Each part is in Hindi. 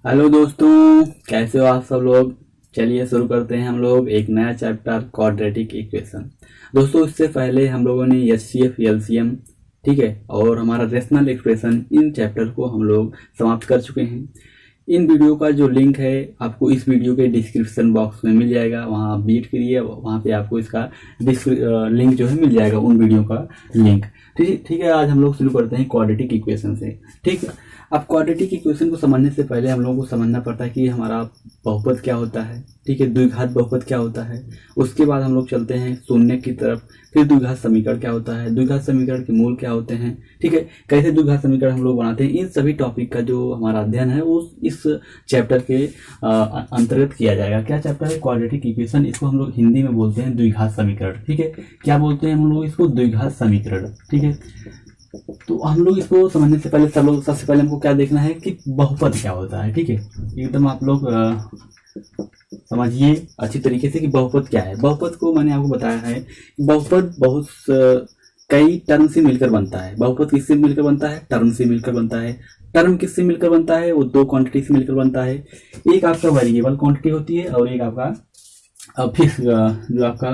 हेलो दोस्तों, कैसे हो आप सब लोग। चलिए शुरू करते हैं हम लोग एक नया चैप्टर क्वाड्रेटिक इक्वेशन। दोस्तों, इससे पहले हम लोगों ने एचसीएफ एलसीएम, ठीक है, और हमारा रेशनल एक्सप्रेशन, इन चैप्टर को हम लोग समाप्त कर चुके हैं। इन वीडियो का जो लिंक है आपको इस वीडियो के डिस्क्रिप्शन बॉक्स में मिल जाएगा, वहाँ आप विजिट करिए, वहाँ पे आपको इसका लिंक जो है मिल जाएगा, उन वीडियो का लिंक। ठीक है, आज हम लोग शुरू करते हैं क्वाड्रेटिक इक्वेशन से। ठीक है, अब क्वाड्रेटिक इक्वेशन को समझने से पहले हम लोगों को समझना पड़ता है कि हमारा बहुपद क्या होता है। ठीक है, द्विघात बहुपद क्या होता है। उसके बाद हम लोग चलते हैं शून्य की तरफ। फिर द्विघात समीकरण क्या होता है, द्विघात समीकरण के मूल क्या होते हैं, ठीक है, कैसे द्विघात समीकरण हम लोग बनाते हैं। इन सभी टॉपिक का जो हमारा अध्ययन है वो इस चैप्टर के अंतर्गत किया जाएगा। क्या चैप्टर है? Quadratic equation. इसको हम लोग हिंदी में बोलते हैं द्विघात समीकरण। ठीक है, क्या बोलते हैं हम लोग इसको? द्विघात समीकरण। ठीक है, तो हम लोग इसको समझने से पहले सबसे पहले हमको क्या देखना है कि बहुपद क्या होता है। ठीक है, एकदम आप लोग समझिए अच्छी तरीके से कि बहुपद क्या है। बहुपद को मैंने आपको बताया है कि बहुपद बहुत कई टर्म से मिलकर बनता है। बहुपद किससे मिलकर बनता है? टर्म से मिलकर बनता है। टर्म किससे मिलकर बनता है? वो दो क्वांटिटी से मिलकर बनता है। एक आपका वेरिएबल क्वांटिटी होती है और एक आपका फिक्स जो आपका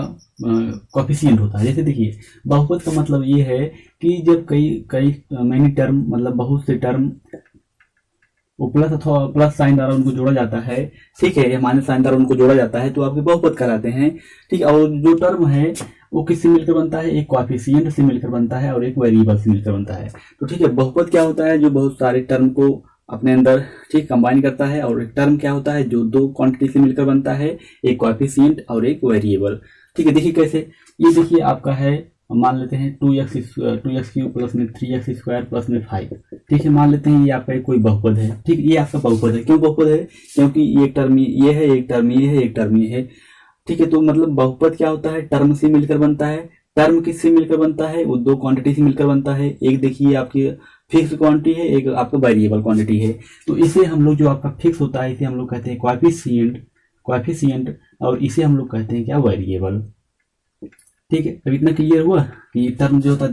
कोफिशिएंट होता है। जैसे देखिए, बहुपद का मतलब ये है कि जब कई मैनी टर्म, मतलब बहुत से टर्म वो प्लस अथवा प्लस साइन द्वारा उनको जोड़ा जाता है, ठीक है, या माइनस साइन द्वारा उनको जोड़ा जाता है, तो आपके बहुपद कहलाते हैं। ठीक है, और जो टर्म है वो किससे मिलकर बनता है? एक कोएफिशिएंट से मिलकर बनता है और एक वेरिएबल से मिलकर बनता है। तो ठीक है, बहुपद क्या होता है? जो बहुत सारे टर्म को अपने अंदर ठीक कंबाइन करता है। और एक टर्म क्या होता है? जो दो क्वांटिटी से मिलकर बनता है, एक कोएफिशिएंट और एक वेरिएबल। ठीक है, देखिए कैसे। ये देखिए आपका है, मान लेते हैं 2x क्यूब प्लस में 3x स्क्वायर प्लस में 5। ठीक है, मान लेते हैं ये आपका कोई बहुपद है। ठीक, ये आपका बहुपद है। क्यों बहुपद है? क्योंकि एक टर्म ये है, एक टर्म ये है, एक टर्म ये है। ठीक है, तो मतलब बहुपद क्या होता है? टर्म से मिलकर बनता है। टर्म किससे मिलकर बनता है? वो दो क्वांटिटी से मिलकर बनता है। एक देखिए आपकी फिक्स क्वांटिटी है, एक आपका वेरिएबल क्वांटिटी है। तो इसे हम लोग, जो आपका फिक्स होता है, इसे हम लोग कहते हैं कोएफिशिएंट, और इसे हम लोग कहते हैं क्या? वेरिएबल। ठीक है, अब इतना क्लियर हुआ कि टर्म जो होता है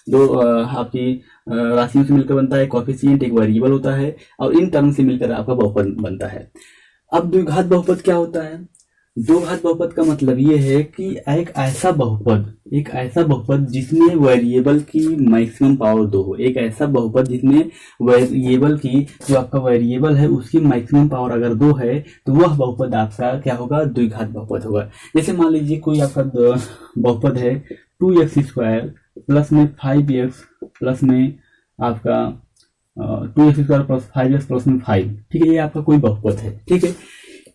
दो आपकी राशियों से मिलकर बनता है। कोएफिशिएंट एक वेरिएबल होता है और इन टर्म से मिलकर आपका बहुपद बनता है। अब द्विघात बहुपद क्या होता है? द्विघात बहुपद का मतलब ये है कि एक ऐसा बहुपद जिसमें वेरिएबल की मैक्सिमम पावर 2 हो। एक ऐसा बहुपद जिसमें वेरिएबल की, जो आपका वेरिएबल है उसकी मैक्सिमम पावर अगर 2 है, तो वह बहुपद आपका क्या होगा? द्विघात बहुपद होगा। जैसे मान लीजिए कोई आपका बहुपद है 2x स्क्वायर प्लस में 5x प्लस में आपका 2x square plus 5x plus में 5। ठीक है, ये आपका कोई बहुपद है। ठीक है,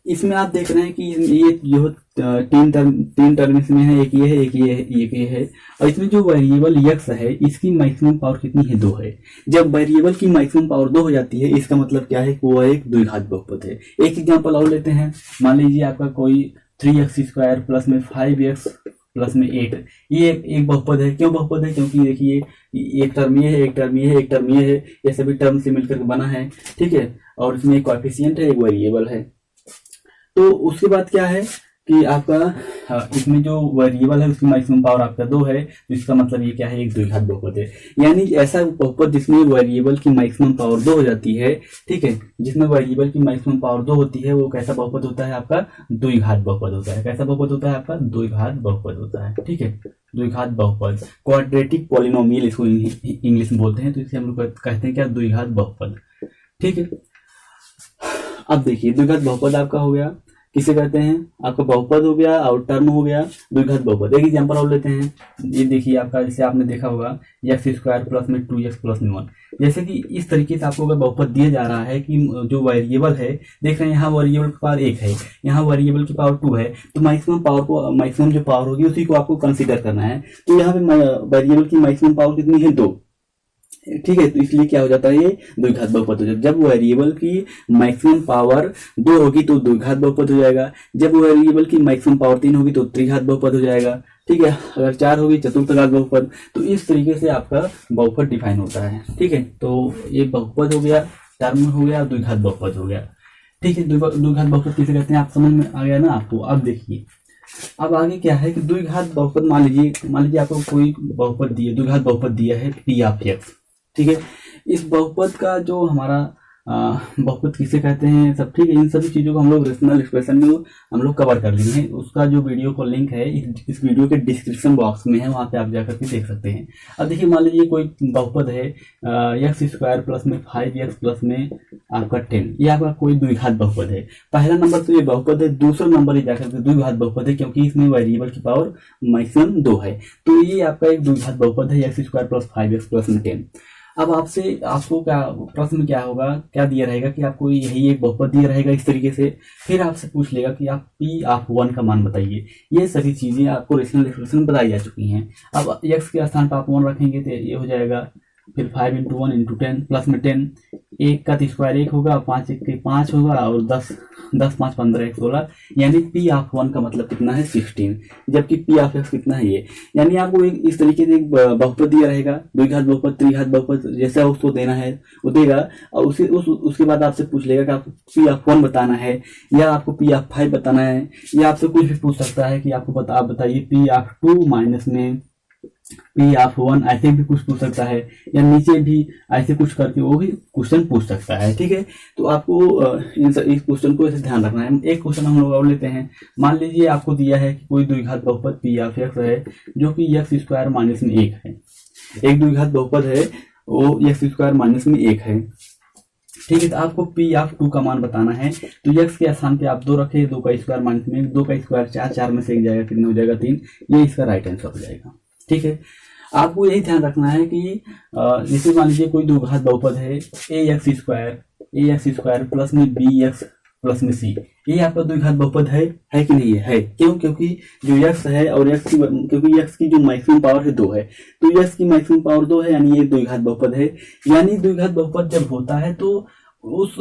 इसमें आप देख रहे हैं कि ये जो तीन टर्म इसमें है, एक ये है, एक ये है, एक ये है। और इसमें जो वेरिएबल x है, इसकी मैक्सिमम पावर कितनी है? 2 है। जब वेरिएबल की मैक्सिमम पावर 2 हो जाती है, इसका मतलब क्या है कि वो एक द्विघात बहुपद है। एक एग्जांपल और लेते हैं। मान लीजिए आपका कोई 3x स्क्वायर प्लस में 5x प्लस में 8, ये एक बहुपद है। क्यों बहुपद है? क्योंकि देखिए एक टर्म ये है, एक टर्म ये है, एक टर्म ये है, ये सभी टर्म से मिलकर बना है। ठीक है, और इसमें एक कोएफिशिएंट है, एक वेरिएबल है। तो उसके बाद क्या है कि आपका इसमें जो वेरिएबल है उसकी मैक्सिमम पावर आपका 2 है, तो इसका मतलब ये क्या है? एक द्विघात बहुपद है। यानी ऐसा बहुपद जिसमें वेरिएबल की मैक्सिमम पावर 2 हो जाती है, ठीक है, जिसमें वेरिएबल की मैक्सिमम पावर 2 होती है, वो कैसा बहुपद होता है? आपका द्विघात बहुपद होता है। कैसा बहुपद होता है? आपका द्विघात बहुपद होता है। ठीक है, द्विघात बहुपद, क्वाड्रेटिक पॉलिनोमियल इसको इंग्लिश में बोलते हैं, तो इसे हम लोग कहते हैं क्या? द्विघात बहुपद। ठीक है, अब देखिए द्विघात बहुपद आपका हो गया, किसे कहते हैं? आपका बहुपद हो गया और टर्म हो गया द्विघात बहुपद। एक एग्जांपल और लेते हैं। ये देखिए आपका, जैसे आपने देखा होगा x स्क्वायर प्लस में 2x प्लस में 1। जैसे कि इस तरीके से आपको अगर बहुपद दिया जा रहा है कि जो वेरिएबल है, देख रहे हैं यहाँ वेरिएबल की पावर 1 है, यहाँ वेरिएबल की पावर 2 है, तो मैक्सिमम जो पावर होगी उसी को आपको कंसीडर करना है। तो यहाँ पे वेरिएबल की मैक्सिमम पावर कितनी है? 2। ठीक है, तो इसलिए क्या हो जाता है? ये द्विघात बहुपद हो जाता है। जब वेरिएबल की मैक्सिमम पावर 2 होगी तो द्विघात बहुपद हो जाएगा। जब वेरिएबल की मैक्सिमम पावर 3 होगी तो त्रिघात बहुपद हो जाएगा। ठीक है, अगर 4 होगी चतुर्थघात बहुपद। तो इस तरीके से आपका बहुपद डिफाइन होता है। ठीक है, तो ये बहुपद हो गया, टर्म हो गया, द्विघात बहुपद हो गया। ठीक है, द्विघात बहुपद किसे कहते हैं? आप समझ में आ गया ना आपको। अब देखिए, अब आगे क्या है कि द्विघात बहुपद, मान लीजिए आपको कोई बहुपद दिया, द्विघात बहुपद दिया है p ऑफ x। ठीक है, इस बहुपद का जो हमारा बहुपद किसे कहते हैं, सब ठीक है। इन सभी चीज़ों को हम लोग रेशनल एक्सप्रेशन में हम लोग कवर कर लिए हैं। उसका जो वीडियो को लिंक है इस वीडियो के डिस्क्रिप्शन बॉक्स में है, वहाँ पे आप जाकर के देख सकते हैं। अब देखिए, मान लीजिए कोई बहुपद है एक्स स्क्वायर प्लस में 5x प्लस में आपका 10, ये आपका कोई द्विघात बहुपद है। पहला नंबर तो ये बहुपद है, दूसरा नंबर ये जाकर के द्विघात बहुपद है, क्योंकि इसमें वेरिएबल की पावर मैक्सिमम 2 है। तो ये आपका एक द्विघात बहुपद है, x square plus 5x plus में 10। अब आपको क्या प्रश्न क्या होगा, क्या दिया रहेगा कि आपको यही एक बहुपद दिया रहेगा इस तरीके से। फिर आपसे पूछ लेगा कि आप पी ऑफ 1 का मान बताइए। ये सभी चीजें आपको रेशनल एक्सप्रेशन बताई जा चुकी हैं। अब x के स्थान पर आप 1 रखेंगे तो ये हो जाएगा, फिर 5 × 1 × 10 प्लस में 10, 1 का स्क्वायर 1 होगा, 5 1 के 5 होगा, और 10 5 15 1 16, यानी पी ऑफ 1 का मतलब कितना है 16, जबकि पी ऑफ x कितना है ये। यानी आपको एक इस तरीके से एक बहुपद दिया रहेगा, द्विघात बहुपद, त्रिघात बहुपद, जैसा उसको देना है वो देगा, और उसके बाद आपसे पूछ लेगा कि आपको पी ऑफ 1 बताना है या आपको पी ऑफ 5 बताना है, या आपसे कुछ भी पूछ सकता है कि आपको आप बताइए पी ऑफ 2 माइनस में पी ऑफ 1, ऐसे भी कुछ पूछ सकता है, या नीचे भी ऐसे कुछ करके वो भी क्वेश्चन पूछ सकता है। ठीक है, तो आपको इस क्वेश्चन को ऐसे ध्यान रखना है। एक क्वेश्चन हम लोग और लेते हैं। मान लीजिए आपको दिया है कि कोई द्विघात बहुपद पी ऑफ x है, जो कि x स्क्वायर माइनस में 1 है। एक द्विघात बहुपद है, वो x स्क्वायर माइनस में 1 है। ठीक है, तो आपको पी ऑफ 2 का मान बताना है। तो x के स्थान पे आप 2 रखे, 2 का स्क्वायर माइनस में 2 का स्क्वायर 4, 4 में से 1 जाएगा, कितना हो जाएगा 3। ये इसका राइट आंसर हो जाएगा। ठीक है, आपको यही ध्यान रखना है कि जैसे मान लीजिए कोई द्विघात बहुपद है ax स्क्वायर प्लस में bx प्लस में c, ये आपका द्विघात बहुपद है कि नहीं है? क्यों? क्योंकि जो x है और क्योंकि x की जो मैक्सिमम पावर है 2 है, तो x की मैक्सिमम पावर 2 है, यानी ये द्विघात बहुपद है। यानी द्विघात बहुपद जब होता है तो उस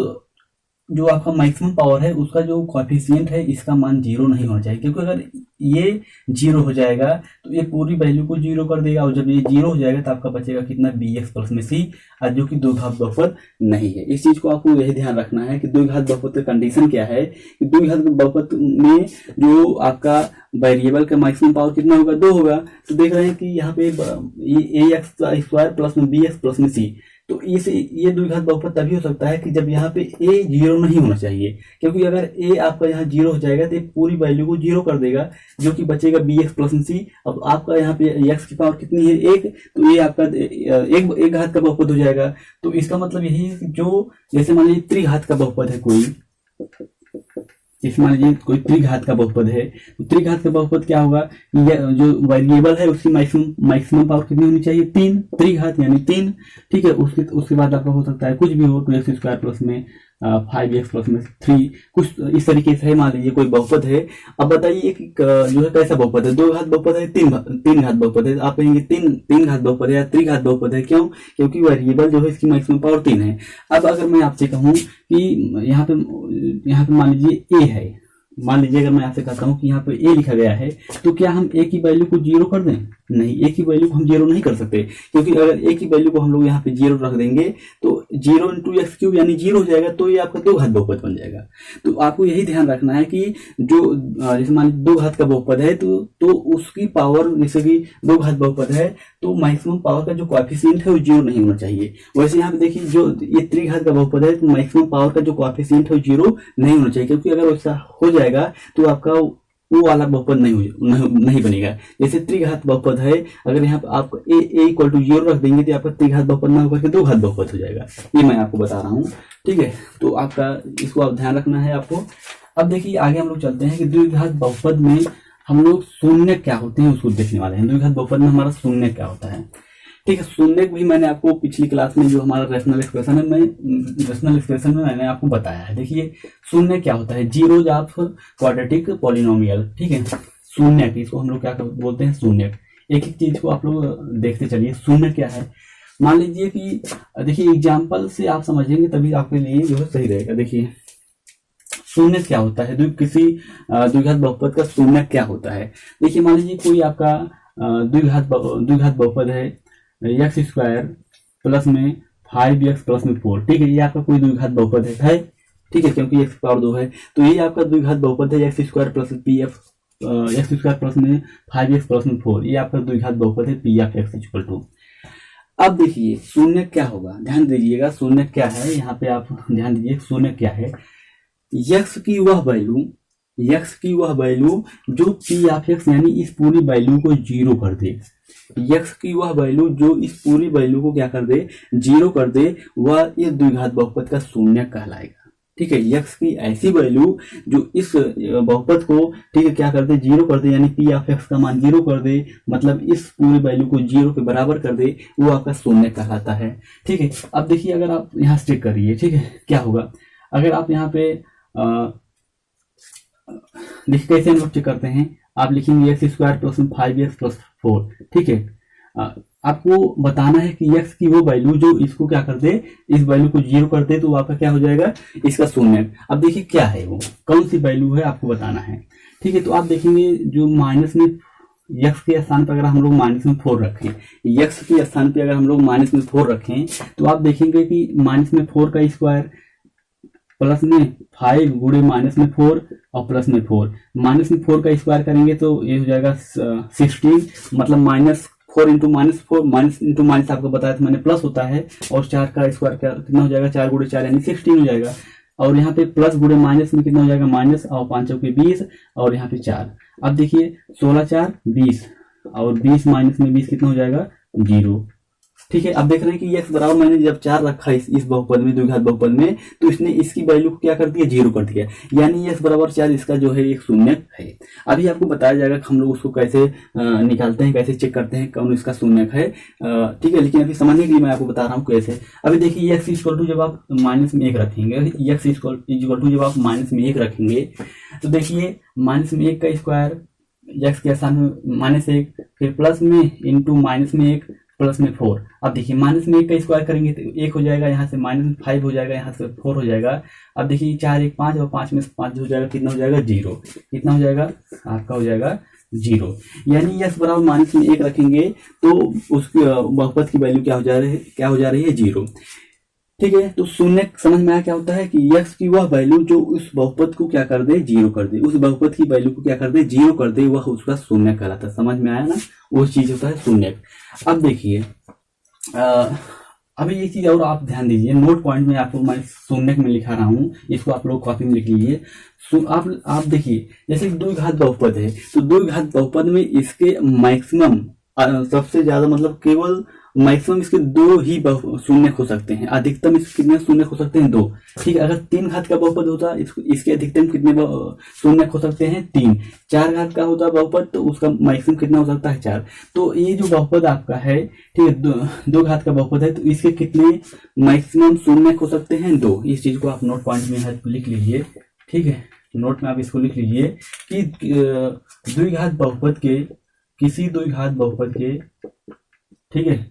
जो आपका मैक्सिमम पावर है उसका जो कोएफिशिएंट है इसका मान 0 नहीं होना चाहिए, क्योंकि अगर ये 0 हो जाएगा तो ये पूरी वैल्यू को 0 कर देगा, और जब ये 0 हो जाएगा तो आपका बचेगा कितना bx प्लस में c, जो कि द्विघात बहुपद नहीं है। इस चीज को आपको यही ध्यान रखना है कि द्विघात बहुपद का कंडीशन क्या है कि द्विघात बहुपद में जो आपका वेरिएबल का मैक्सिमम पावर कितना होगा, 2 होगा। तो देख रहे हैं कि यहाँ पे ax स्क्वायर प्लस में bx प्लस में c, तो ये द्विघात बहुपद तभी हो सकता है कि जब यहाँ पे a 0 नहीं होना चाहिए, क्योंकि अगर a आपका यहाँ 0 हो जाएगा तो पूरी वैल्यू को 0 कर देगा, जो कि बचेगा bx प्लस c। अब आपका यहाँ पे x की पावर कितनी है 1, तो ये आपका एक घात का बहुपद हो जाएगा। तो इसका मतलब यही है कि जो जैसे मान लीजिए त्रिघात का बहुपद है कोई, जैसे मान लीजिए कोई त्रिघात का बहुपद है, तो त्रिघात का बहुपद क्या होगा, जो वेरिएबल है उसकी मैक्सिमम पावर कितनी होनी चाहिए 3, त्रिघात यानी 3। ठीक है, उसके बाद आपका हो सकता है कुछ भी हो, 2x स्क्वायर प्लस में 5x प्लस में 3, कुछ इस तरीके से है। मान लीजिए कोई बहुपद है। अब बताइए कि जो है कैसा बहुपद है, 2 घात बहुपद है, 3 घात बहुपद है। आप कहेंगे 3 घात बहुपद है या त्रिघात बहुपद है, क्यों? क्योंकि वेरिएबल जो है इसकी मैक्सिमम पावर 3 है। अब अगर मैं आपसे कहूँ कि यहाँ पे मान लीजिए a है, मान लीजिए अगर मैं आपसे कहता हूँ कि यहाँ पे a लिखा गया है, तो क्या हम a की वैल्यू को 0 कर दें? नहीं, a की वैल्यू को हम 0 नहीं कर सकते, क्योंकि अगर a की वैल्यू को हम लोग यहाँ पे 0 रख देंगे तो 0 × x³ यानी 0 हो जाएगा, तो ये आपका 2 घात बहुपद बन जाएगा। तो आपको यही ध्यान रखना है कि जो जैसे मान लीजिए 2 घात का बहुपद है तो उसकी पावर, जैसे कि 2 घात बहुपद है तो मैक्सिमम पावर का जो कोएफिशिएंट है वो 0 नहीं होना चाहिए। वैसे यहाँ पे देखिए जो ये त्रिघात का बहुपद है तो मैक्सिमम पावर का जो कोएफिशिएंट है वो 0 नहीं होना चाहिए, क्योंकि अगर वैसा हो जाएगा तो आपका वो वाला बहुपद नहीं बनेगा। जैसे त्रिघात बहुपद है, अगर यहाँ पे आप a = 0 रख देंगे तो आपका त्रिघात बहुपद ना होकर के 2 घात बहुपद हो जाएगा। ये मैं आपको बता रहा हूँ। ठीक है, तो आपका इसको आप ध्यान रखना है आपको। अब देखिए आगे हम लोग चलते हैं कि द्विघात बहुपद में हम लोग शून्य क्या होते हैं उसको देखने वाले हैं। द्विघात बहुपद में हमारा शून्य क्या होता है। ठीक है, शून्य भी मैंने आपको पिछली क्लास में जो हमारा रेशनल एक्सप्रेशन में मैंने आपको बताया है। देखिए शून्य क्या होता है, जीरोज ऑफ क्वाड्रेटिक पॉलिनोमियल। ठीक है, शून्य की इसको हम लोग क्या बोलते हैं, शून्य। एक एक चीज को आप लोग देखते चलिए, शून्य क्या है। मान लीजिए कि देखिए एग्जाम्पल से आप समझेंगे तभी आपके लिए जो है सही रहेगा। देखिए शून्य क्या होता है, किसी द्विघात बहुपद का शून्य क्या होता है। देखिए मान लीजिए कोई आपका द्विघात बहुपद है x स्क्वायर प्लस में 5x प्लस में 4। ठीक है, ये आपका कोई द्विघात बहुपद है। ठीक है, क्योंकि x पावर 2 है तो ये आपका द्विघात बहुपद है, x square plus x square plus में 5x प्लस में 4। ये आपका द्विघात बहुपद है p ऑफ x = अब देखिए शून्य क्या होगा, ध्यान दीजिएगा शून्य क्या है, यहाँ पे आप ध्यान दीजिए शून्य क्या है। यक्स की वह वैल्यू, यक्स की वह वैल्यू जो पी ऑफ एक्स यानी इस पूरी वैल्यू को जीरो कर दे, यक्स की वह वैल्यू जो इस पूरी वैल्यू को क्या कर दे, जीरो कर दे, वह इस द्विघात बहुपद का शून्य कहलाएगा। ठीक है, यक्स की ऐसी वैल्यू जो इस बहुपद को ठीक है क्या कर दे, जीरो कर दे, यानी पी ऑफ एक्स का मान जीरो कर दे, मतलब इस पूरी वैल्यू को जीरो के बराबर कर दे, वो आपका शून्य कहलाता है। ठीक है, अब देखिए अगर आप यहाँ से चेक करिए, ठीक है क्या होगा, अगर आप यहाँ पे देखिए कैसे हम लोग चेक करते हैं, आप लिखेंगे x square plus 5x plus 4। ठीक है, आपको बताना है कि x की वो वैल्यू जो इसको क्या कर दे, इस वैल्यू को जीरो कर दे, तो आपका क्या हो जाएगा, इसका शून्य। अब देखिए क्या है वो, कौन सी वैल्यू है आपको बताना है। ठीक है, तो आप देखेंगे जो माइनस में x के स्थान पर अगर हम लोग माइनस में 4 रखें, x के स्थान पर अगर हम लोग माइनस में 4 रखें, तो आप देखेंगे कि माइनस में 4 का स्क्वायर प्लस में 5 गुणे माइनस में 4 और प्लस में 4, माइनस में 4 का स्क्वायर करेंगे तो ये हो जाएगा 16, मतलब minus 4 into minus 4, minus into minus आपको बताया था मैंने प्लस होता है, और 4 का स्क्वायर कितना हो जाएगा, 4 गुणे 4 यानी 16 हो जाएगा, और यहाँ पे प्लस गुणे माइनस में कितना हो जाएगा, माइनस और 5 के 20, और यहाँ पे 4। अब देखिए 16 4 20, और 20 माइनस में 20 कितना हो जाएगा, 0। ठीक है, अब देख रहे हैं कि एक्स बराबर मैंने जब 4 रखा इस बहुपद में, द्विघात बहुपद में, तो इसने इसकी वैल्यू को क्या कर दिया, 0 कर दिया, यानी एक्स बराबर 4 इसका जो है एक शून्य है। अभी आपको बताया जाएगा कि हम लोग उसको कैसे निकालते हैं, कैसे चेक करते हैं कौन इसका शून्य है। ठीक है, लेकिन अभी समझने के लिए मैं आपको बता रहा हूँ कैसे। अभी देखिए एक्स इक्वल टू जब आप माइनस में 1 रखेंगे, एक्स इक्वल टू जब आप माइनस में 1 रखेंगे, तो देखिए माइनस में 1 का स्क्वायर, एक्स के स्थान में -1, फिर प्लस में इंटू माइनस में 1 प्लस में 4। अब देखिए माइनस में 1 का स्क्वायर करेंगे तो 1 हो जाएगा, यहाँ से माइनस में 5 हो जाएगा, यहाँ से 4 हो जाएगा। अब देखिए 4 1 5 और 5 में से 5 हो जाएगा, कितना हो जाएगा, 0। कितना हो जाएगा, आपका हो जाएगा 0, यानी यस बराबर माइनस में 1 रखेंगे तो उसकी बहुपद की वैल्यू क्या हो जा रही है, 0। ठीक है, तो शून्य समझ में आया क्या होता है कि x की वह वैल्यू जो उस बहुपद को क्या कर दे, 0 कर दे, उस बहुपद की वैल्यू को क्या कर दे, 0 कर दे, वह उसका शून्य कहलाता है। समझ में आया ना, वो चीज होता है शून्य। अब देखिए अभी ये चीज और आप ध्यान दीजिए, नोट पॉइंट में आपको मैं शून्य में लिखा रहा हूँ, इसको आप लोग कॉपी में लिख लीजिए। आप देखिए जैसे द्विघात बहुपद है, तो द्विघात बहुपद में इसके मैक्सिमम सबसे ज्यादा मतलब केवल मैक्सिमम इसके 2 ही शून्य हो सकते हैं, अधिकतम इसके कितने शून्य हो सकते हैं, 2। ठीक है, अगर 3 घात का बहुपद होता इसके अधिकतम कितने शून्य हो सकते हैं, 3। 4 घात का होता बहुपद तो उसका मैक्सिमम कितना हो सकता है, 4। तो ये जो बहुपद आपका है, ठीक है, 2 घात का बहुपद है, तो इसके कितने मैक्सिमम शून्य हो सकते हैं, 2। इस चीज को आप नोट पॉइंट में लिख लीजिए। ठीक है, नोट में आप इसको लिख लीजिए कि द्विघात बहुपद के, किसी द्विघात बहुपद के, ठीक है,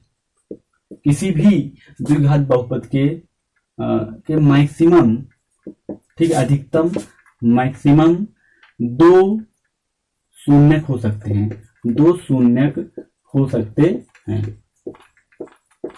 किसी भी द्विघात बहुपद के मैक्सिमम, ठीक है, अधिकतम मैक्सिमम 2 शून्य हो सकते हैं, 2 शून्य हो सकते हैं।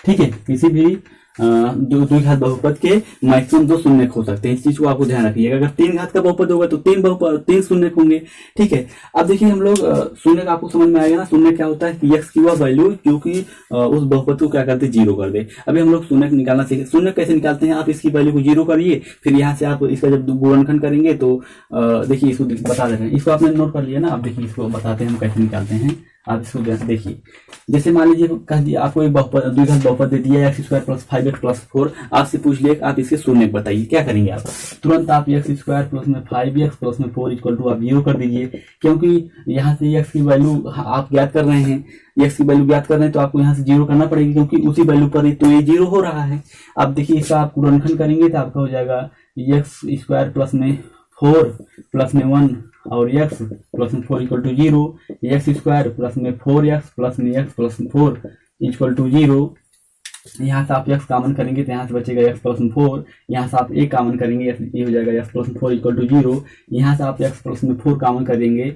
ठीक है, किसी भी द्विघात बहुपद के मैक्सिमम 2 शून्य हो सकते हैं, इस चीज को आपको ध्यान रखिएगा। अगर 3 घात का बहुपद होगा तो 3 शून्य होंगे। ठीक है, अब देखिए हम लोग शून्य का आपको समझ में आएगा ना, शून्य क्या होता है कि एक्स की वह वैल्यू जो कि उस बहुपद को क्या करते, 0 कर दे। अभी हम लोग शून्य निकालना सीखे। शून्य कैसे निकालते हैं, आप इसकी वैल्यू को 0 करिए, फिर यहाँ से आप इसका जब गुणनखंड करेंगे तो देखिए इसको बता दे रहे हैं, इसको आपने नोट कर लिया ना। अब देखिए इसको बताते हैं हम कैसे निकालते हैं, आप इसको देखिए। जैसे मान लीजिए कह दिया आपको एक द्विघात बहुपद दे दिया x square plus 5x plus 4, आपसे पूछ लिया आप इसके शून्य बताइए, क्या करेंगे आप, तुरंत आप एक्स स्क्वायर प्लस में 5x प्लस में 4 इक्वल टू आप 0 कर दीजिए, क्योंकि यहाँ से एक्स की वैल्यू आप ज्ञात कर रहे हैं, एक्स की वैल्यू ज्ञात कर रहे हैं तो आपको यहाँ से 0 करना पड़ेगी, क्योंकि उसी वैल्यू पर तो ये 0 हो रहा है। अब देखिए इसका आप गुणनखंड करेंगे तो आपका हो जाएगा एक्स स्क्वायर प्लस में 4 प्लस में 1 और x प्लस में 4 equal to 0, x square plus में 4x प्लस में x प्लस में 4 इक्वल टू 0। यहाँ से आप x कॉमन करेंगे तो यहाँ से बचेगा x प्लस में 4, यहाँ से आप a कॉमन करेंगे, ये हो जाएगा x प्लस में 4 इक्वल टू 0। यहाँ से आप x प्लस में 4 कॉमन करेंगे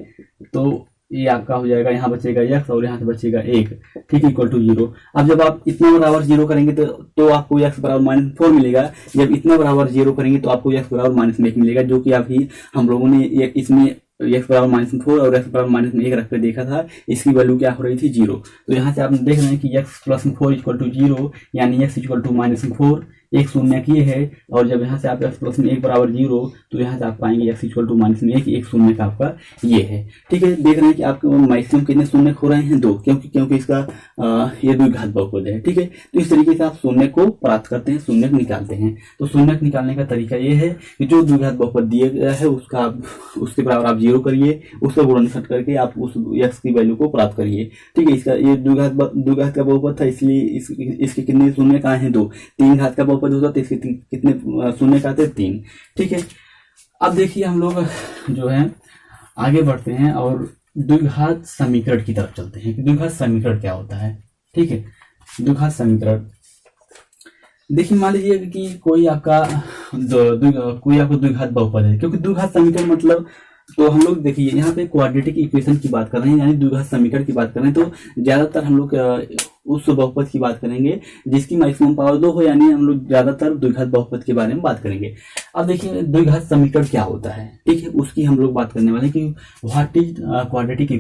तो ये आपका हो जाएगा, यहाँ बचेगा x और यहाँ से बचेगा 1, ठीक, इक्वल टू 0। अब जब आप इतना बराबर 0 करेंगे तो आपको x बराबर -4 मिलेगा। जब इतना बराबर 0 करेंगे तो आपको x बराबर -1 मिलेगा, जो कि अभी हम लोगों ने इसमें एक्स बराबर -4 और एक्स बराबर -1 रख कर देखा था, इसकी वैल्यू क्या हो रही थी 0। तो यहाँ से आप देख रहे हैं कि x + 4 = 0, यानी x = -4, एक शून्य की है। और जब यहाँ से आप x + 1 = 0, तो यहाँ से आप पाएंगे x = -1, एक शून्य का आपका ये है। ठीक है, देख रहे हैं कि आपके मैक्सिमम कितने शून्य हो रहे हैं, 2, क्योंकि इसका ये द्विघात बहुपद है। ठीक है, तो इस तरीके से आप शून्य को प्राप्त करते हैं, शून्य निकालते हैं। तो शून्य निकालने का तरीका ये है कि जो द्विघात बहुपद दिया गया है उसके बराबर आप 0 करिए, उसका गुणनखंड करके आप उस x की वैल्यू को प्राप्त करिए। ठीक है, इसका ये द्विघात का बहुपद था, इसलिए इसके कितने शून्य का है, 2। 3 घात का बहुपद होता तो इसके कितने शून्य का थे, 3। ठीक है, अब देखिए हम लोग जो है आगे बढ़ते हैं और द्विघात समीकरण की तरफ चलते हैं कि द्विघात समीकरण क्या होता है। ठीक है, द्विघात समीकरण देखिए, मान लीजिए कि कोई आपका द्विघात बहुपद है, क्योंकि द्विघात समीकरण मतलब, तो हम लोग देखिए यहाँ पे क्वाड्रेटिक इक्वेशन की बात कर रहे हैं, यानी द्विघात समीकरण की बात कर रहे हैं। तो ज्यादातर हम लोग उस बहुपद की बात करेंगे जिसकी मैक्सिमम पावर 2 हो, यानी हम लोग ज्यादातर द्विघात बहुपद के बारे में बात करेंगे। अब देखिए द्विघात समीकरण क्या होता है, ठीक है, उसकी हम लोग बात करने वाले हैं कि व्हाट इज क्वाड्रेटिक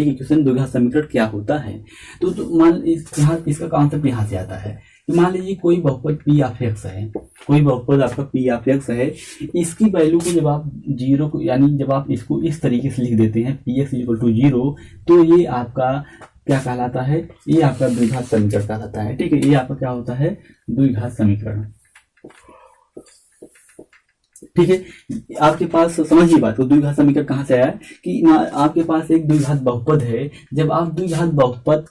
इक्वेशन, द्विघात समीकरण क्या होता है। तो मान इसका कॉन्सेप्ट यहाँ से आता है कि मान लीजिए कोई बहुपद P ऑफ X है, कोई बहुपद आपका P ऑफ X है, इसकी वैल्यू को जब आप 0 को, यानी जब आप इसको इस तरीके से लिख देते हैं Px = 0, तो ये आपका क्या कहलाता है, ये आपका द्विघात समीकरण कहलाता है। ठीक है, ये आपका क्या होता है, द्विघात समीकरण। ठीक है, आपके पास समझिए बात को, द्विघात समीकरण कहाँ से आया कि आपके पास एक द्विघात बहुपद है, जब आप द्विघात बहुपद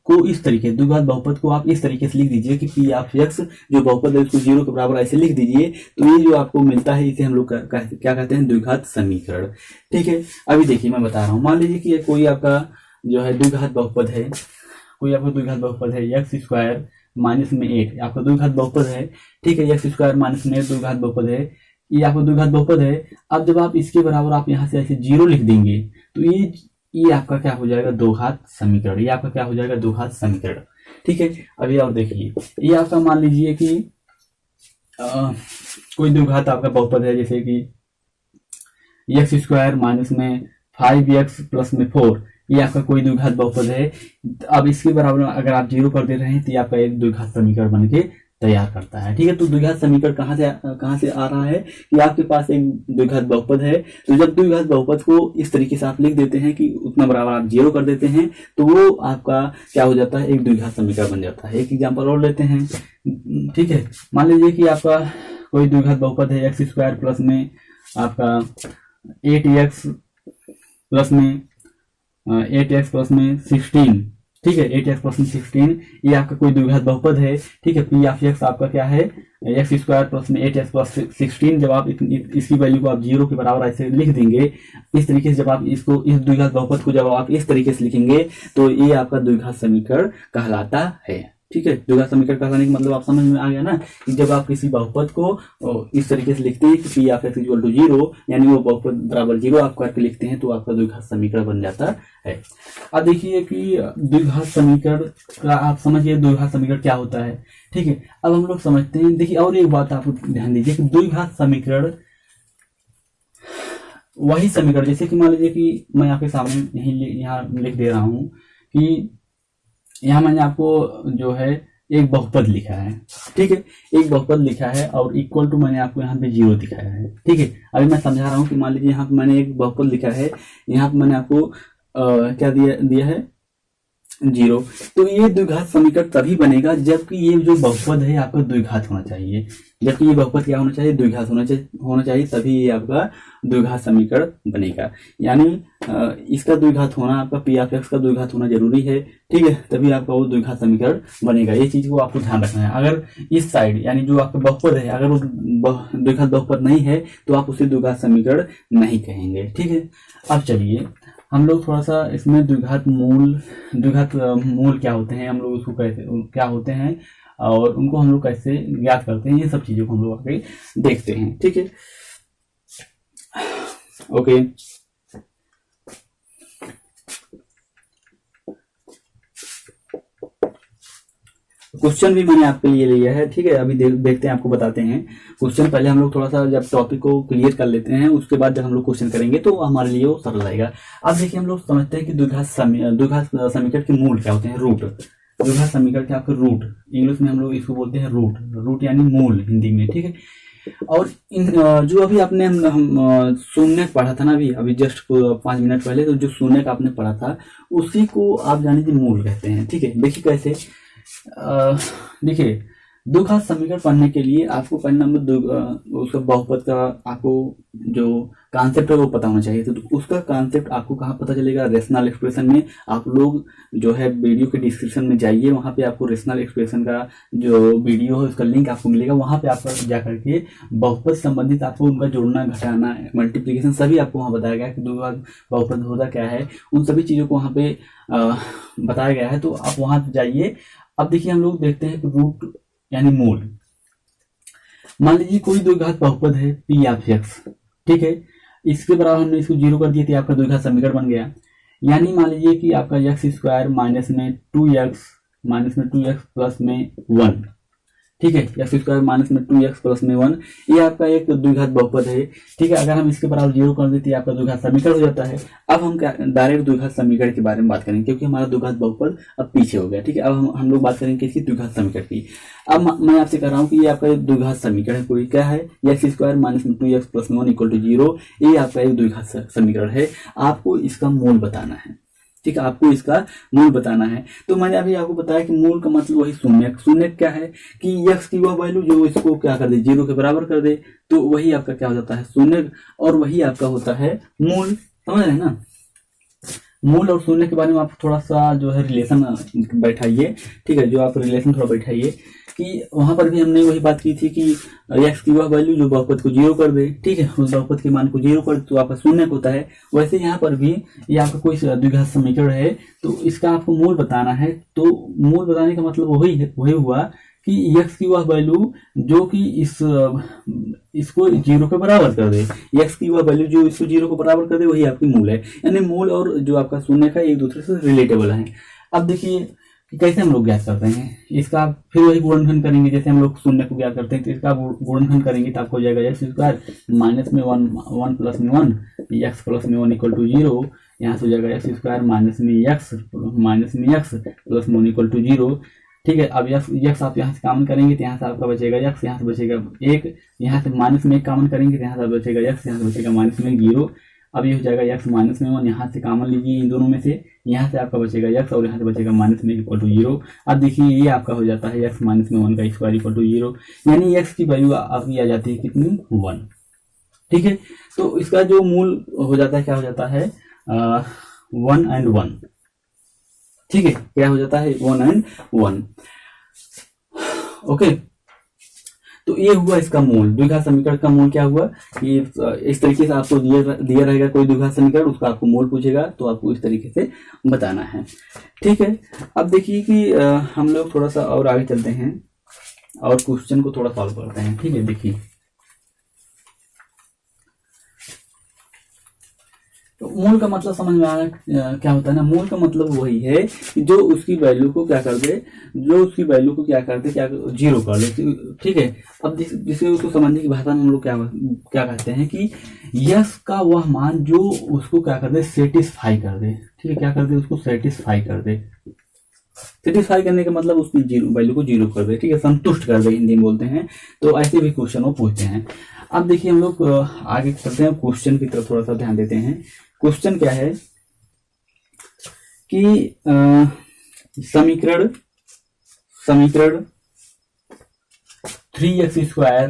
द्विघात बहुपद को आप इस तरीके से लिख दीजिए कि P ऑफ X जो बहुपद है उसको 0 के बराबर ऐसे लिख दीजिए, तो ये जो आपको मिलता है इसे हम लोग क्या कहते हैं, द्विघात समीकरण। ठीक है, अभी देखिए मैं बता रहा हूँ, मान लीजिए कि कोई आपका जो है द्विघात बहुपद है, x² -8 आपका द्विघात बहुपद है। ठीक है, x² -8 द्विघात बहुपद है, ये आपका द्विघात बहुपद है। अब जब आप इसके बराबर आप यहाँ से ऐसे 0 लिख देंगे, तो ये आपका क्या हो जाएगा, द्विघात समीकरण। ये आपका क्या हो जाएगा, द्विघात समीकरण। ठीक है, अभी और देखिए, ये आपका मान लीजिए कि कोई द्विघात आपका बहुपद है, जैसे कि x² -5x + 4, ये आपका कोई द्विघात बहुपद है। अब इसके बराबर अगर आप 0 कर दे रहे हैं तो ये आपका एक द्विघात समीकरण बन के तैयार करता है। ठीक है, तो द्विघात समीकरण कहाँ से आ रहा है कि आपके पास एक द्विघात बहुपद है, तो जब द्विघात बहुपद को इस तरीके से आप लिख देते हैं कि उतना बराबर आप 0 कर देते हैं, तो वो आपका क्या हो जाता है, एक द्विघात समीकरण बन जाता है। एक एग्जाम्पल और लेते हैं। ठीक है, मान लीजिए कि आपका कोई द्विघात बहुपद है, x² प्लस में आपका 8x प्लस में 16। ठीक है, 8x प्लस में 16, ये आपका कोई द्विघात बहुपद है। ठीक है, P ऑफ X आपका क्या है, x² प्लस में 8x प्लस 16। जब आप इसकी वैल्यू को आप 0 के बराबर ऐसे लिख देंगे, इस तरीके से जब आप इस द्विघात बहुपद को जब आप इस तरीके से लिखेंगे, तो ये आपका द्विघात समीकरण कहलाता है। ठीक है, द्विघात समीकरण कहलाने का मतलब आप समझ में आ गया ना, कि जब आप किसी बहुपद को इस तरीके से लिखते हैं कि P ऑफ X = 0, यानी वो बहुपद बराबर 0 आप करके लिखते हैं, तो आपका द्विघात समीकरण बन जाता है। अब देखिए कि द्विघात समीकरण का आप समझिए द्विघात समीकरण क्या होता है। ठीक है, अब हम लोग समझते हैं। देखिए और एक बात आप ध्यान दीजिए कि द्विघात समीकरण वही समीकरण, जैसे कि मान लीजिए कि मैं आपके सामने यहाँ लिख दे रहा हूँ कि यहाँ मैंने आपको जो है एक बहुपद लिखा है। ठीक है, एक बहुपद लिखा है और इक्वल टू मैंने आपको यहाँ पे 0 दिखाया है। ठीक है, अभी मैं समझा रहा हूँ कि मान लीजिए यहाँ पे मैंने एक बहुपद लिखा है, यहाँ पे मैंने आपको क्या दिया है, 0। तो ये द्विघात समीकरण तभी बनेगा जबकि ये जो बहुपद है आपका द्विघात होना चाहिए। जबकि ये बहुपद क्या होना चाहिए, द्विघात होना चाहिए, तभी ये आपका द्विघात समीकरण बनेगा। यानी इसका द्विघात होना, आपका P ऑफ X का द्विघात होना जरूरी है। ठीक है, तभी आपका वो द्विघात समीकरण बनेगा। ये चीज को आपको ध्यान रखना है। अगर इस साइड यानी जो आपका बहुपद है, अगर वो द्विघात बहुपद नहीं है, तो आप उसे द्विघात समीकरण नहीं कहेंगे। ठीक है, अब चलिए हम लोग थोड़ा सा इसमें द्विघात मूल क्या होते हैं, हम लोग उसको कैसे क्या होते हैं और उनको हम लोग कैसे ज्ञात करते हैं, ये सब चीजों को हम लोग आगे देखते हैं। ठीक है, ओके। क्वेश्चन भी मैंने आपके लिए लिया है। ठीक है, अभी देखते हैं, आपको बताते हैं। क्वेश्चन पहले हम लोग थोड़ा सा जब टॉपिक को क्लियर कर लेते हैं, उसके बाद जब हम लोग क्वेश्चन करेंगे तो हमारे लिए वो सरल रहेगा। अब देखिए हम लोग समझते हैं कि द्विघात समीकरण के मूल क्या होते हैं, रूट। द्विघात समीकरण के आपके रूट, इंग्लिश में हम लोग इसको बोलते हैं रूट, रूट यानी मूल हिंदी में, ठीक है। और इन जो अभी आपने हम शून्य पढ़ा था ना, अभी जस्ट 5 मिनट पहले, तो जो शून्य का आपने पढ़ा था उसी को आप जान लीजिए मूल कहते हैं, ठीक है। देखिए कैसे, देखिए द्विघात समीकरण पढ़ने के लिए आपको पहले नंबर उसका बहुपद का आपको जो कॉन्सेप्ट है वो पता होना चाहिए। तो उसका कॉन्सेप्ट आपको कहाँ पता चलेगा, रेशनल एक्सप्रेशन में। आप लोग जो है वीडियो के डिस्क्रिप्शन में जाइए, वहाँ पे आपको रेशनल एक्सप्रेशन का जो वीडियो है उसका लिंक आपको मिलेगा। वहाँ पे आपको जा करके बहुपद संबंधित आपको उनका जोड़ना, घटाना, मल्टीप्लीकेशन सभी आपको वहाँ बताया गया है कि द्विघात बहुपद होता क्या है, उन सभी चीज़ों को वहाँ पे बताया गया है। तो आप वहाँ जाइए। अब देखिए हम लोग देखते हैं कि रूट यानी मूल। मान लीजिए कोई द्विघात बहुपद है पी ऑफ एक्स, ठीक है। इसके बराबर हमने इसको 0 कर दिया तो आपका द्विघात समीकरण बन गया। यानी मान लीजिए कि आपका एक्स स्क्वायर माइनस में 2x प्लस में 1, ठीक है। एक्स स्क्वायर माइनस में 2x प्लस में 1, ये आपका एक द्विघात बहुपद है, ठीक है। अगर हम इसके बराबर 0 कर देते हैं आपका द्विघात समीकरण हो जाता है। अब हम डायरेक्ट द्विघात समीकरण के बारे में बात करेंगे, क्योंकि हमारा द्विघात बहुपद अब पीछे हो गया, ठीक है। अब हम लोग बात करेंगे इसकी द्विघात समीकरण की। अब मैं आपसे कह रहा हूँ कि ये आपका एक द्विघात समीकरण है, कोई क्या है, एक्स स्क्वायर माइनस में 2x प्लस में 1 इक्वल टू 0, ये आपका एक द्विघात समीकरण है। आपको इसका मूल बताना है, ठीक है। आपको इसका मूल बताना है। तो मैंने अभी आपको बताया कि मूल का मतलब वही शून्य। शून्य क्या है कि x की वह वैल्यू जो इसको क्या कर दे, 0 के बराबर कर दे, तो वही आपका क्या हो जाता है, शून्य, और वही आपका होता है मूल। समझ रहे हैं ना। मूल और शून्य के बारे में आप थोड़ा सा जो है रिलेशन बैठाइए, ठीक है। जो आप रिलेशन थोड़ा बैठाइए कि वहां पर भी हमने वही बात की थी कि एक्स की वह वैल्यू जो बहुपद को 0 कर दे, ठीक है, उस बहुपद के मान को 0 कर तो आपका शून्य होता है। वैसे यहाँ पर भी ये आपका कोई द्विघात समीकरण है तो इसका आपको मूल बताना है। तो मूल बताने का मतलब वही हुआ कि एक्स की वह वैल्यू जो कि इसको 0 के बराबर कर दे, एक्स की वह वैल्यू जो इसको 0 के बराबर कर दे, वही आपकी मूल है। यानी मूल और जो आपका शून्य का एक दूसरे से रिलेटेबल है। अब देखिए कि कैसे हम लोग ज्ञात करते हैं इसका, फिर वही गुणनखंड करेंगे जैसे हम लोग शून्य को ज्ञात करते हैं। तो इसका गुणनखंड करेंगे तो आपको हो जाएगा एक्स स्क्वायर माइनस में 1 प्लस में 1, एक्स प्लस में 1 इक्वल टू 0। यहाँ से हो जाएगा एक्स स्क्वायर माइनस में एक्स प्लस में 1 इक्वल टू 0, ठीक है। अब यक्स आप यहाँ से कॉमन करेंगे तो यहाँ से आपका बचेगा यक्स, यहाँ से बचेगा 1, यहाँ से माइनस में 1 कॉमन करेंगे तो यहाँ से बचेगा यक्स, यहाँ से बचेगा माइनस में 0। अब ये हो जाएगा यक्स माइनस में 1, यहाँ से कॉमन लीजिए इन दोनों में से, यहाँ से आपका बचेगा यक्स और यहाँ से बचेगा माइनस में इक्वल टू 0। अब देखिए ये आपका हो जाता है यक्स माइनस में 1 का स्क्वायर इक्वल टू 0, यानी यक्स की वैल्यू आपकी आ जाती है कितनी, 1, ठीक है। तो इसका जो मूल हो जाता है क्या हो जाता है, 1 and 1, ठीक है। क्या हो जाता है, 1 and 1, ओके। तो ये हुआ इसका मूल। द्विघात समीकरण का मूल क्या हुआ कि इस तरीके से आपको दिया रहेगा कोई द्विघात समीकरण, उसका आपको मूल पूछेगा तो आपको इस तरीके से बताना है, ठीक है। अब देखिए कि हम लोग थोड़ा सा और आगे चलते हैं और क्वेश्चन को थोड़ा सॉल्व करते हैं, ठीक है। देखिए तो मूल का मतलब समझ में आ रहा है क्या होता है ना। मूल का मतलब वही है कि जो उसकी वैल्यू को क्या कर दे, क्या 0 कर दे, ठीक है। अब जिसे उसको समझने की भाषा में हम लोग क्या कहते हैं कि यस का वह मान जो उसको क्या कर दे, सेटिस्फाई कर दे, ठीक है। क्या कर दे, उसको सेटिस्फाई कर दे। सेटिस्फाई करने का मतलब उसकी वैल्यू को 0 कर दे, ठीक है, संतुष्ट कर दे हिंदी में बोलते हैं। तो ऐसे भी क्वेश्चन वो पूछते हैं। अब देखिए हम लोग आगे चलते हैं, क्वेश्चन की तरफ थोड़ा सा ध्यान देते हैं। क्वेश्चन क्या है कि समीकरण 3x स्क्वायर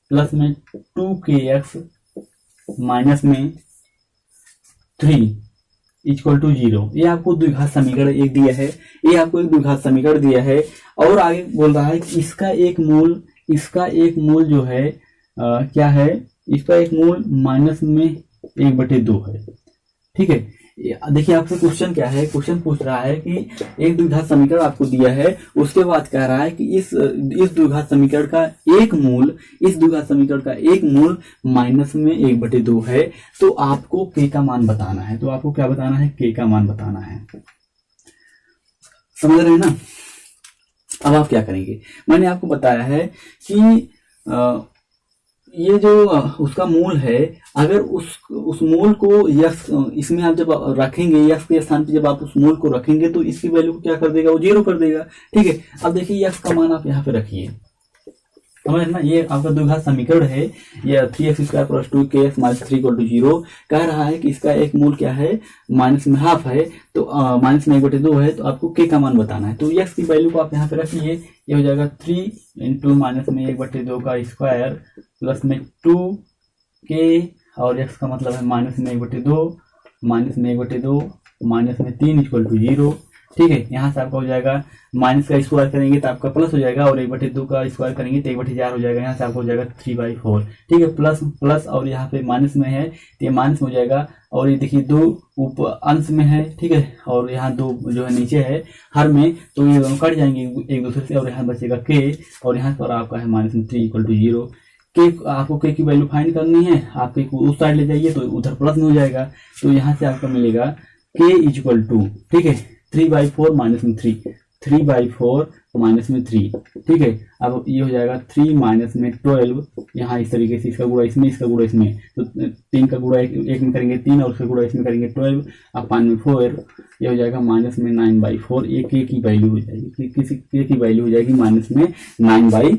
प्लस में 2kx माइनस में 3 इक्वल टू 0, ये आपको द्विघात समीकरण एक दिया है, ये आपको एक द्विघात समीकरण दिया है। और आगे बोल रहा है कि इसका एक मूल जो है क्या है, इसका एक मूल माइनस में 1/2 है, ठीक है। देखिए आपसे क्वेश्चन क्या है, क्वेश्चन पूछ रहा है कि एक द्विघात समीकरण आपको दिया है, उसके बाद कह रहा है कि इस द्विघात समीकरण का एक मूल माइनस में 1/2 है। तो आपको के का मान बताना है। तो आपको क्या बताना है, के का मान बताना है। समझ रहे हैं ना। अब आप क्या करेंगे, मैंने आपको बताया है कि ये जो उसका मूल है, अगर उस मूल को यक्स इसमें आप जब रखेंगे, यक्स के स्थान पे जब आप उस मूल को रखेंगे तो इसकी वैल्यू को क्या कर देगा, वो 0 कर देगा। ठीक है, अब देखिए यक्स का मान आप यहाँ पे रखिए, समझना, ये आपका द्विघात समीकरण है। ये 3x² plus 2kx minus 3 equal to 0 कह रहा है कि इसका एक मूल क्या है, माइनस में हाफ है, तो माइनस में 1/2 है, तो आपको k का मान बताना है। तो x की वैल्यू को आप यहाँ पे रखिए, ये हो जाएगा 3 इंटू माइनस में 1/2 का स्क्वायर प्लस में 2k, और x का मतलब है माइनस में 1/2 माइनस में 1/2 माइनस में 3 इक्वल टू 0। ठीक है, यहाँ से आपका हो जाएगा माइनस का स्क्वायर करेंगे तो आपका प्लस हो जाएगा, और 1/2 का स्क्वायर करेंगे तो 1/4 हो जाएगा, यहाँ से आपको हो जाएगा 3/4। ठीक है, प्लस प्लस और यहाँ पे माइनस में है तो ये माइनस में हो जाएगा, और ये देखिए 2 ऊपर अंश में है। ठीक है, और यहाँ 2 जो है नीचे है हर में, तो ये दोनों कट जाएंगे एक दूसरे से, और यहाँ बचेगा k, और यहाँ पर आपका है माइनस में 3 इक्वल टू 0। के आपको के की वैल्यू फाइंड करनी है, आप के को उस साइड ले जाइए तो उधर प्लस में हो जाएगा, तो यहाँ से आपका मिलेगा के इक्वल टू, ठीक है, 3/4 माइनस में 3, 3/4 माइनस में 3। ठीक है, अब ये हो जाएगा 3 माइनस में 12, यहाँ इस तरीके से इसका गुणा इसमें, इसका गुणा इसमें, तो 3 का गुणा एक में करेंगे 3, और उसका गुणा इसमें करेंगे 12, अब 5 में 4, ये हो जाएगा माइनस में 9/4। एक के की वैल्यू हो जाएगी, किसी के की वैल्यू हो जाएगी माइनस में 9/4।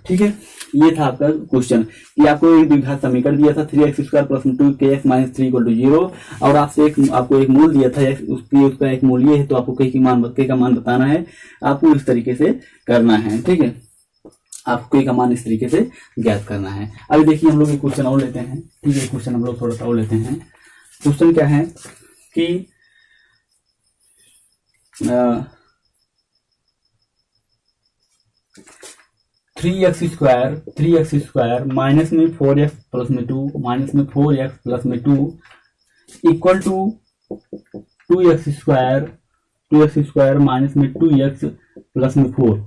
ठीक है, ये था आपका क्वेश्चन कि आपको एक द्विघात समीकरण दिया था 3x² plus 2kx minus 3 equal to 0, और आपसे आपको एक मूल दिया था, उसका एक मूल ये है, तो आपको k का मान बताना है, आपको इस तरीके से करना है। ठीक है, आपको k का मान इस तरीके से ज्ञात करना है। अभी देखिए हम लोग एक क्वेश्चन और लेते हैं। ठीक है, क्वेश्चन हम लोग थोड़ा सा और लेते हैं। क्वेश्चन क्या है कि 3x² माइनस में 4x प्लस में 2 माइनस में 4x प्लस में 2 इक्वल टू 2x² माइनस में 2x प्लस में 4।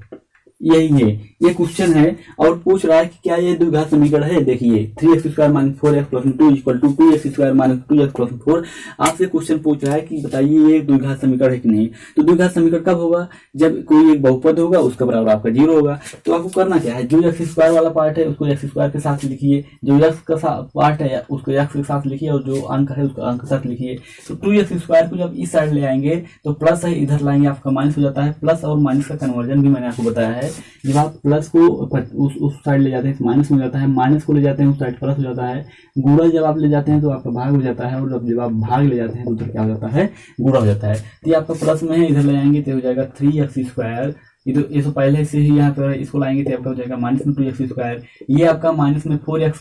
यही है, ये क्वेश्चन है, और पूछ रहा है कि क्या ये द्विघात समीकरण है। देखिए 3x² माइनस 4x प्लस में 2 equal to 2x² minus 2x plus में 4। आपसे क्वेश्चन पूछ रहा है कि बताइए ये द्विघात समीकरण है कि नहीं। तो द्विघात समीकरण कब होगा, जब कोई एक बहुपद होगा उसका बराबर आपका 0 होगा। तो आपको करना क्या है, जो x² वाला पार्ट है उसको x² के साथ लिखिए, जो x का पार्ट है उसको x के साथ लिखिए, और जो अंक है उसको अंक के साथ लिखिए। तो 2x² को जब इस साइड ले आएंगे तो प्लस है, इधर लाएंगे आपका माइनस हो जाता है। प्लस और माइनस का कन्वर्जन भी मैंने आपको बताया है, जब आप प्लस को उस साइड ले जाते हैं तो माइनस में हो जाता है, माइनस को ले जाते हैं उस साइड प्लस हो जाता है, गुणा जब आप ले जाते हैं तो आपका भाग हो जाता है, और जब आप भाग ले जाते हैं तो उधर क्या हो जाता है, गुणा हो जाता है। तो ये आपका प्लस में है, इधर ले जाएंगे तो हो जाएगा 3x²। ये तो पहले से ही यहाँ पर इसको लाएंगे तो आपका हो जाएगा माइनस में 2x²। ये आपका माइनस में 4x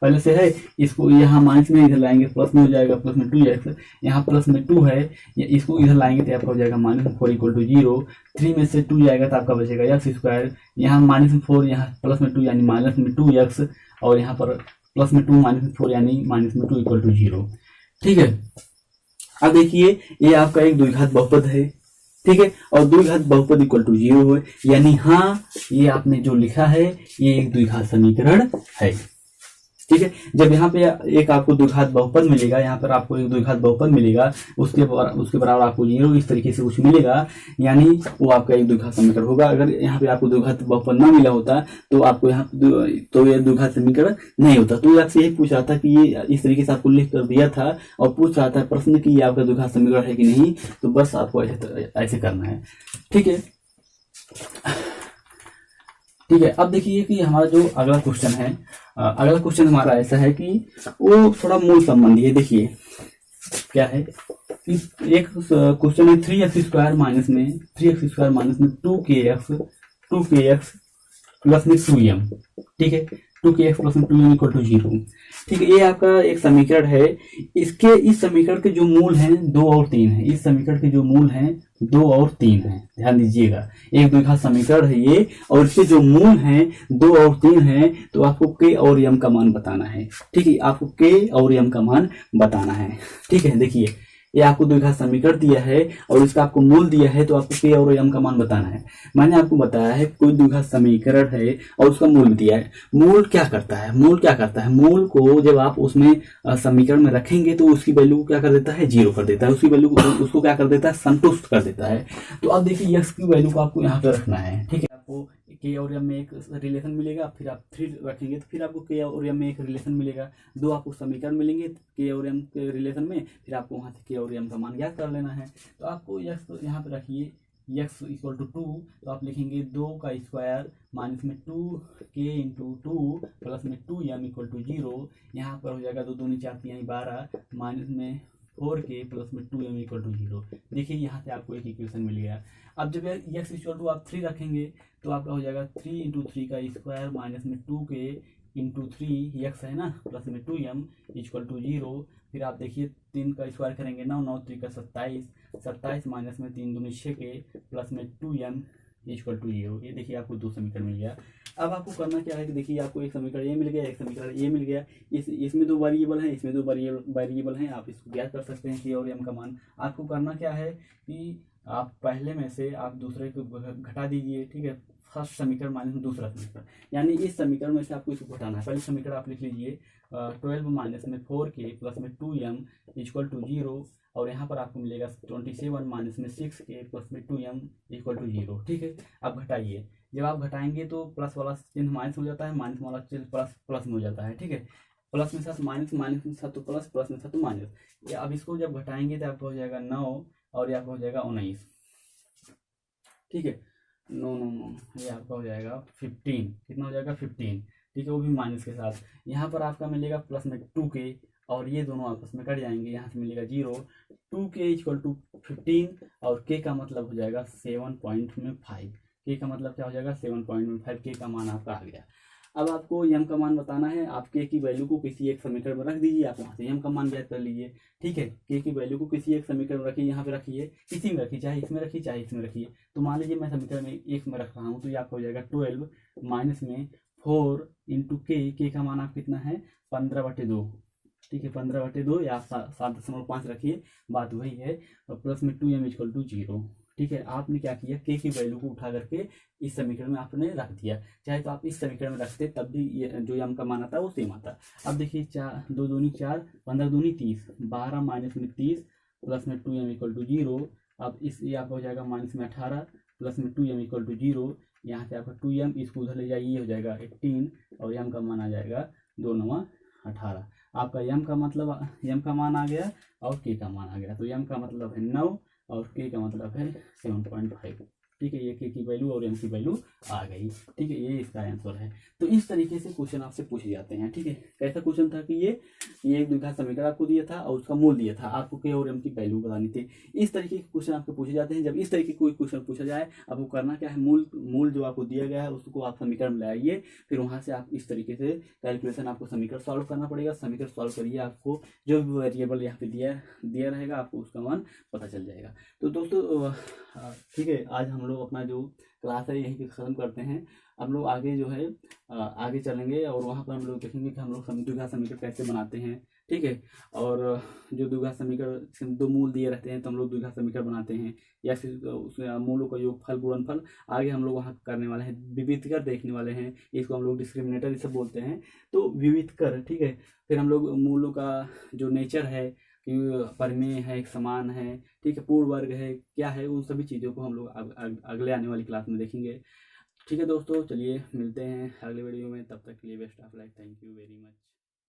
पहले से है, इसको यहाँ माइनस में इधर लाएंगे प्लस में हो जाएगा प्लस में 2x, यहाँ प्लस में 2 है, इसको इधर लाएंगे तो आपका हो जाएगा माइनस में 4 इक्वल टू 0। 3 में से 2 जाएगा तो आपका बचेगा x², यहाँ माइनस में 4, यहाँ प्लस में 2 यानी माइनस में 2x, और यहाँ पर प्लस में 2 माइनस में 4 यानी माइनस में 2 इक्वल टू 0। ठीक है, अब देखिए ये आपका एक द्विघात बहुपद है। ठीक है, और द्विघात बहुपद इक्वल टू 0 है, यानी हाँ ये आपने जो लिखा है ये एक द्विघात समीकरण है। ठीक है, जब यहाँ पे एक आपको द्विघात बहुपद मिलेगा, यहाँ पर आपको एक द्विघात बहुपद मिलेगा, उसके बराबर आपको 0 इस तरीके से कुछ मिलेगा, यानी वो आपका एक द्विघात समीकरण होगा। अगर यहाँ पे आपको द्विघात बहुपद ना मिला होता तो आपको यहाँ तो ये द्विघात समीकरण नहीं होता। तो ये आपसे यही पूछ रहा था कि ये इस तरीके से आपको लिख कर दिया था, और पूछ रहा था प्रश्न कि ये आपका द्विघात समीकरण है कि नहीं, तो बस आपको ऐसे करना है। ठीक है, ठीक है, अब देखिए कि हमारा जो अगला क्वेश्चन है, अगला क्वेश्चन हमारा ऐसा है कि वो थोड़ा मूल संबंधी है। देखिए क्या है, एक क्वेश्चन है 3x² माइनस में 2kx प्लस में 2m। ठीक है, 2kx प्लस में 2m इक्वल टू 0। ठीक है, ये आपका एक समीकरण है। इस समीकरण के जो मूल हैं 2 और 3 है। इस समीकरण के जो मूल हैं 2 और 3 है, ध्यान दीजिएगा, एक द्विघात समीकरण है ये, और इसके जो मूल हैं 2 और 3 हैं, तो आपको k और m का मान बताना है। ठीक है, आपको k और m का मान बताना है। ठीक है, देखिए ये आपको द्विघात समीकरण दिया है और इसका आपको मूल दिया है, तो आपको k और m का मान बताना है। मैंने आपको बताया है कोई द्विघात समीकरण है और उसका मूल दिया है। मूल क्या करता है, मूल को जब आप उसमें समीकरण में रखेंगे तो उसकी वैल्यू को क्या कर देता है, 0 कर देता है, उसकी वैल्यू उसको क्या कर देता है, संतुष्ट कर देता है। तो अब देखिए x की वैल्यू को आपको यहाँ पे रखना है। ठीक है, आपको के और एम में एक रिलेशन मिलेगा, फिर आप 3 रखेंगे तो फिर आपको के और एम में एक रिलेशन मिलेगा, 2 आपको समीकरण मिलेंगे के और एम के रिलेशन में, फिर आपको वहाँ से के और एम का मान ज्ञात कर लेना है। तो आपको यक्स तो यहाँ पे रखिए यक्स इक्वल टू 2, तो आप लिखेंगे 2 का स्क्वायर माइनस में 2k इंटू 2 प्लस में 2m इक्वल टू 0। यहाँ पर हो जाएगा 2 दूनी 4 3 12 माइनस में 4k प्लस में 2m इक्वल टू 0। देखिए यहाँ से आपको एक इक्वेशन मिल गया। अब जब x इक्वल टू आप 3 रखेंगे तो आपका हो जाएगा 3 इंटू 3 का स्क्वायर माइनस में 2k इंटू 3 x है ना प्लस में 2m इक्वल टू 0। फिर आप देखिए 3 का स्क्वायर करेंगे 9 9 3 का 27 27 माइनस में 3 दूनी 6k प्लस में 2m इक्वल टू 0। ये देखिए आपको 2 समीकरण मिल गया। अब आपको करना क्या है कि देखिए आपको एक समीकरण ये मिल गया, एक समीकरण ये मिल गया। इसमें 2 वेरिएबल हैं, इसमें 2 वेरिएबल हैं, आप इसको ज्ञात कर सकते हैं कि और एम का मान। आपको करना क्या है कि आप पहले में से आप दूसरे को घटा दीजिए, ठीक है। फर्स्ट समीकरण माइनस में दूसरा समीकरण, यानी इस समीकरण में से आपको इसको घटाना है। पहले समीकरण आप लिख लीजिए 12 माइनस में 4k प्लस में 2m इक्वल टू 0, और यहाँ पर आपको मिलेगा 27 माइनस में 6k प्लस में 2m इक्वल टू 0, ठीक है। आप घटाइए, जब आप घटाएंगे तो प्लस वाला चिन्ह माइनस हो जाता है, माइनस वाला चिन्ह प्लस में हो जाता है, ठीक है। प्लस में साथ माइनस, माइनस में साथ तो प्लस, प्लस में साथ तो माइनस। अब इसको जब घटाएंगे तो आपको हो जाएगा 9 और ये आपको हो जाएगा 19, ठीक है। 9 9 9 ये आपका हो जाएगा 15, कितना हो जाएगा 15, ठीक है, वो भी माइनस के साथ। यहाँ पर आपका मिलेगा प्लस में 2k और ये दोनों आपस में कट जाएंगे, यहाँ से मिलेगा 0। 2k इक्वल टू 15 और k का मतलब हो जाएगा 7.5। k का मतलब क्या हो जाएगा 7.5, k का मान आपका आ गया। अब आपको m का मान बताना है। आप k की वैल्यू को किसी एक समीकरण में रख दीजिए, आप वहाँ से m का मान ज्ञात कर लीजिए, ठीक है। k की वैल्यू को किसी एक समीकरण में रखिए, यहाँ पे रखिए, किसी में रखिए, चाहे इसमें रखिए चाहे इसमें रखिए। तो मान लीजिए मैं समीकरण में एक में रख रहा हूँ, तो ये आपका हो जाएगा 12 माइनस में 4 इंटू k का मान आप कितना है 15/2, ठीक है, 15/2 या 7.5 रखिए, बात वही है। और प्लस में 2m इक्वल टू 0, ठीक है। आपने क्या किया, k की वैल्यू को उठा करके इस समीकरण में आपने रख दिया। चाहे तो आप इस समीकरण में रखते तब भी ये जो m का मान आता वो सेम आता। अब देखिए 2 दूनी 4, 15 दूनी 30, 12 माइनस में 30 प्लस में 2m इक्वल टू 0। अब इस ये आपका हो जाएगा माइनस में 18 प्लस में 2m इक्वल टू 0। यहाँ से आपका 2m इसको उधर ले जाइए, ये हो जाएगा 18 और m का मान आ जाएगा 2 9 18। आपका m का मतलब m का मान आ गया और k का मान आ गया। तो m का मतलब है 9 और k का मतलब है 7.5, ठीक है। ये k की वैल्यू और m की वैल्यू आ गई, ठीक है। ये इसका आंसर है। तो इस तरीके से क्वेश्चन आपसे पूछे जाते हैं, ठीक है। कैसा क्वेश्चन था कि ये एक द्विघात समीकरण आपको दिया था और उसका मूल दिया था, आपको k और m की वैल्यू बतानी थी। इस तरीके के क्वेश्चन आपको पूछे जाते हैं। जब इस तरीके कोई क्वेश्चन पूछा जाए, आपको करना क्या है, मूल जो आपको दिया गया है उसको आप समीकरण में लाइए, फिर वहां से आप इस तरीके से कैलकुलेशन आपको समीकरण सॉल्व करना पड़ेगा। समीकरण सॉल्व करिए, आपको जो भी वेरिएबल यहाँ पे दिया रहेगा आपको उसका मान पता चल जाएगा। तो दोस्तों ठीक है, आज हम लोग अपना जो क्लास है यहीं पे ख़त्म करते हैं। हम लोग आगे जो है आगे चलेंगे और वहाँ पर हम लोग देखेंगे कि हम लोग द्विघात समीकरण कैसे बनाते हैं, ठीक है। और जो द्विघात समीकरण 2 मूल दिए रहते हैं तो हम लोग द्विघात समीकरण बनाते हैं, या फिर उसमें मूलों का योगफल गुणनफल आगे हम लोग वहाँ करने वाले हैं। विविधकर देखने वाले हैं, इसको हम लोग डिस्क्रिमिनेटर इसे बोलते हैं। तो विविधकर, ठीक है। फिर हम लोग मूलों का जो नेचर है कि परिमेय है, एक समान है, ठीक है, पूर्ण वर्ग है, क्या है, उन सभी चीज़ों को हम लोग अगले आने वाली क्लास में देखेंगे, ठीक है दोस्तों। चलिए मिलते हैं अगले वीडियो में, तब तक के लिए best of luck, thank you very much.